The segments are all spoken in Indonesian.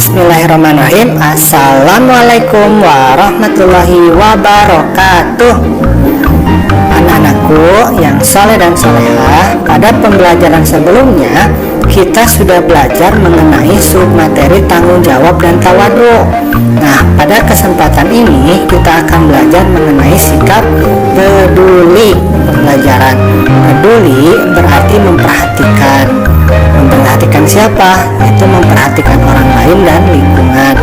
Bismillahirrahmanirrahim. Assalamualaikum warahmatullahi wabarakatuh. Anak-anakku yang soleh dan solehah, pada pembelajaran sebelumnya kita sudah belajar mengenai submateri tanggung jawab dan tawadu. Nah, pada kesempatan ini kita akan belajar mengenai sikap peduli. Pembelajaran peduli berarti memperhatikan. Memperhatikan siapa? Itu memperhatikan orang lain dan lingkungan.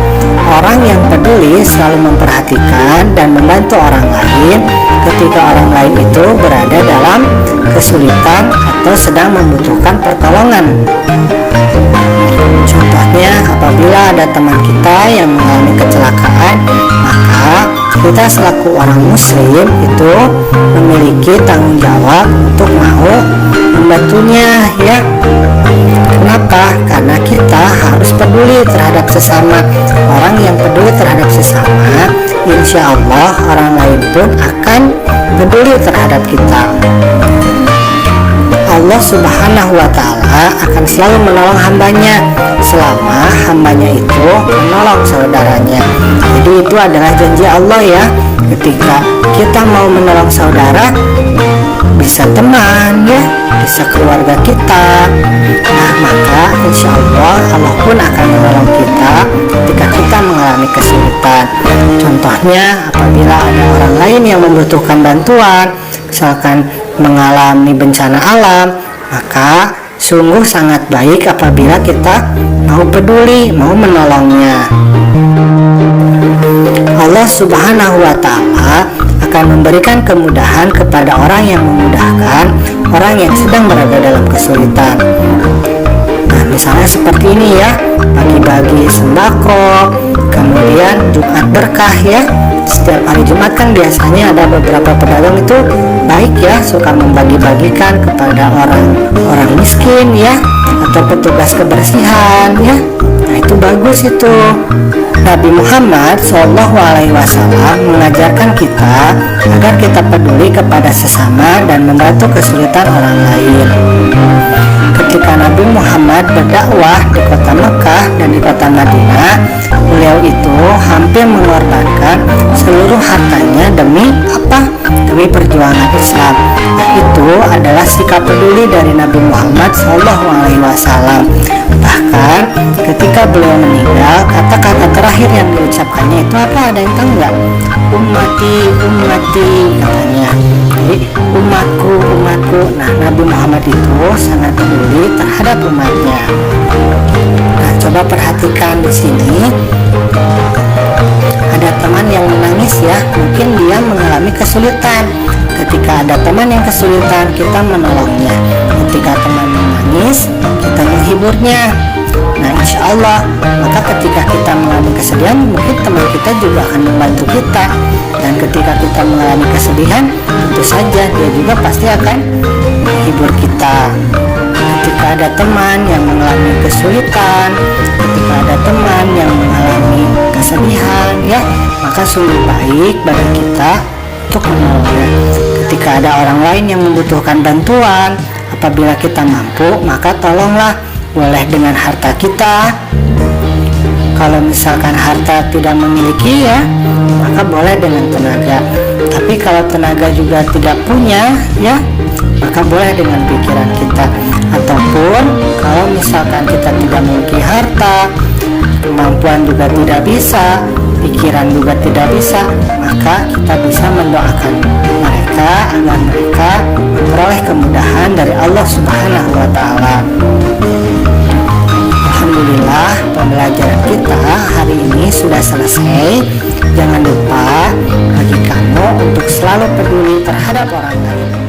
Orang yang peduli selalu memperhatikan dan membantu orang lain ketika orang lain itu berada dalam kesulitan atau sedang membutuhkan pertolongan. Contohnya, apabila ada teman kita yang mengalami kecelakaan, maka kita selaku orang muslim itu memiliki tanggung jawab untuk mau membantunya, ya. Kenapa? Karena kita harus peduli terhadap sesama. Orang yang peduli terhadap sesama, insya Allah orang lain pun akan peduli terhadap kita. Allah Subhanahu wa Ta'ala akan selalu menolong hambanya selama hambanya itu menolong saudaranya. Jadi itu adalah janji Allah, ya. Ketika kita mau menolong saudara, bisa teman, ya, bisa keluarga kita, nah maka insya Allah Allah pun akan menolong kita ketika kita mengalami kesulitan. Contohnya, apabila ada orang lain yang membutuhkan bantuan, misalkan mengalami bencana alam, maka sungguh sangat baik apabila kita mau peduli, mau menolongnya. Allah Subhanahu wa Ta'ala akan memberikan kemudahan kepada orang yang memudahkan orang yang sedang berada dalam kesulitan. Nah, misalnya seperti ini, ya, bagi-bagi sembako, kemudian Jumat berkah, ya. Setiap hari Jumat kan biasanya ada beberapa pedagang itu baik, ya, suka membagi-bagikan kepada orang miskin, ya, atau petugas kebersihan, ya. Nah, itu bagus itu. Nabi Muhammad SAW mengajarkan kita agar kita peduli kepada sesama dan membantu kesulitan orang lain. Ketika Nabi Muhammad berdakwah di kota Mekah dan di kota Madinah, beliau itu hampir mengorbankan seluruh hartanya demi apa? Demi perjuangan Islam. Nah, itu adalah sikap peduli dari Nabi Muhammad SAW. Bahkan ketika beliau meninggal, kata-kata terakhir yang diucapkannya itu apa? Ada yang tahu nggak? Ummati, ummati, katanya. Jadi umatku, umatku. Nah, Nabi Muhammad itu sangat peduli terhadap umatnya. Nah, coba perhatikan di sini. Ada teman yang menangis, ya. Mungkin dia mengalami kesulitan. Ketika ada teman yang kesulitan, kita menolongnya. Ketika teman menangis, kita menghiburnya. Nah, insya Allah, maka ketika kita mengalami kesedihan, mungkin teman kita juga akan membantu kita. Dan ketika kita mengalami kesedihan, tentu saja dia juga pasti akan menghibur kita. Ketika ada teman yang mengalami kesulitan, ketika ada teman yang mengalami kesedihan, ya, maka sungguh baik bagi kita untuk menolongnya. Ketika ada orang lain yang membutuhkan bantuan, apabila kita mampu, maka tolonglah. Boleh dengan harta kita. Kalau misalkan harta tidak memiliki, ya, maka boleh dengan tenaga. Tapi kalau tenaga juga tidak punya, ya, maka boleh dengan pikiran kita. Ataupun kalau misalkan kita tidak memiliki harta, kemampuan juga tidak bisa, pikiran juga tidak bisa, maka kita bisa mendoakan mereka agar mereka memperoleh kemudahan dari Allah Subhanahu wa Ta'ala. Alhamdulillah, pembelajaran kita hari ini sudah selesai. Jangan lupa bagi kamu untuk selalu peduli terhadap orang lain.